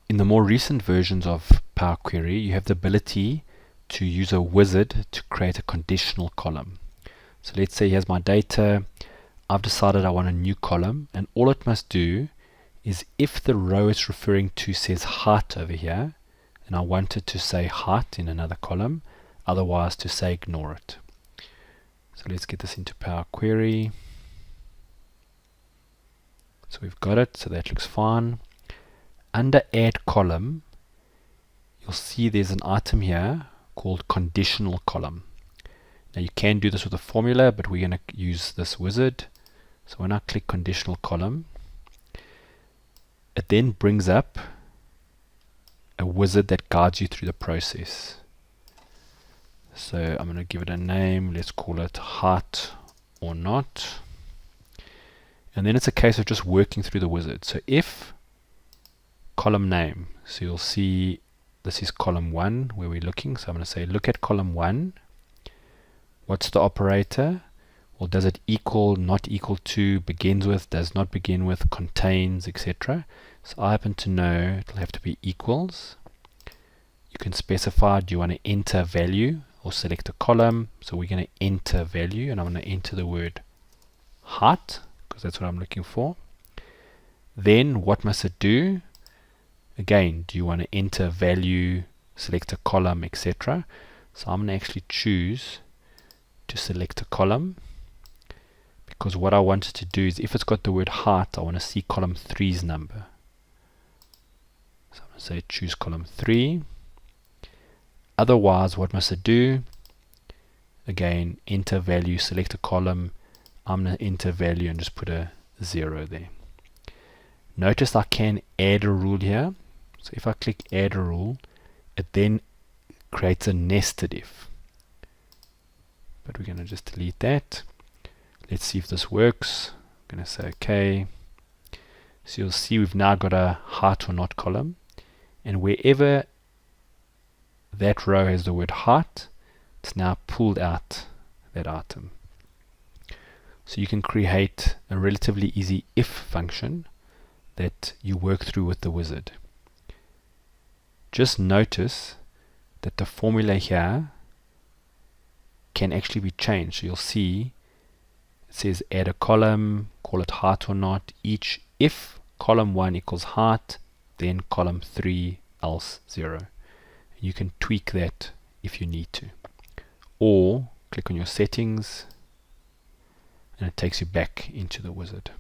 In the more recent versions of PowerQuery, you have the ability to use a wizard to create a conditional column. So let's say here's my data. I've decided I want a new column, and all it must do is, if the row it's referring to says height over here, and I want it to say height in another column, otherwise to say ignore it. So let's get this into PowerQuery. So we've got it, so that looks fine. Under add column, you'll see there's an item here called conditional column. Now you can do this with a formula, but we're going to use this wizard. So when I click conditional column, it then brings up a wizard that guides you through the process. So I'm going to give it a name. Let's call it height or not. And then it's a case of just working through the wizard. So if column name, so you'll see this is column 1 where we're looking. So I'm going to say look at column 1. What's the operator? Well, does it equal, not equal to, begins with, does not begin with, contains, etc. So I happen to know it'll have to be equals. You can specify, do you want to enter value or select a column? So we're going to enter value, and I'm going to enter the word height because that's what I'm looking for. Then what must it do? Again, do you want to enter value, select a column, etc. So I'm going to actually choose to select a column, because what I want it to do is, if it's got the word height, I want to see column 3's number. So I'm going to say choose column 3. Otherwise, what must it do? Again, enter value, select a column. I'm going to enter value and just put a 0 there. Notice I can add a rule here. So if I click add a rule, it then creates a nested if. But we're going to just delete that. Let's see if this works. I'm going to say OK. So you'll see we've now got a height or not column. And wherever that row has the word height, it's now pulled out that item. So you can create a relatively easy if function that you work through with the wizard. Just notice that the formula here can actually be changed. So you'll see it says add a column, call it height or not, each if column 1 equals height, then column 3 else 0. You can tweak that if you need to. Or click on your settings and it takes you back into the wizard.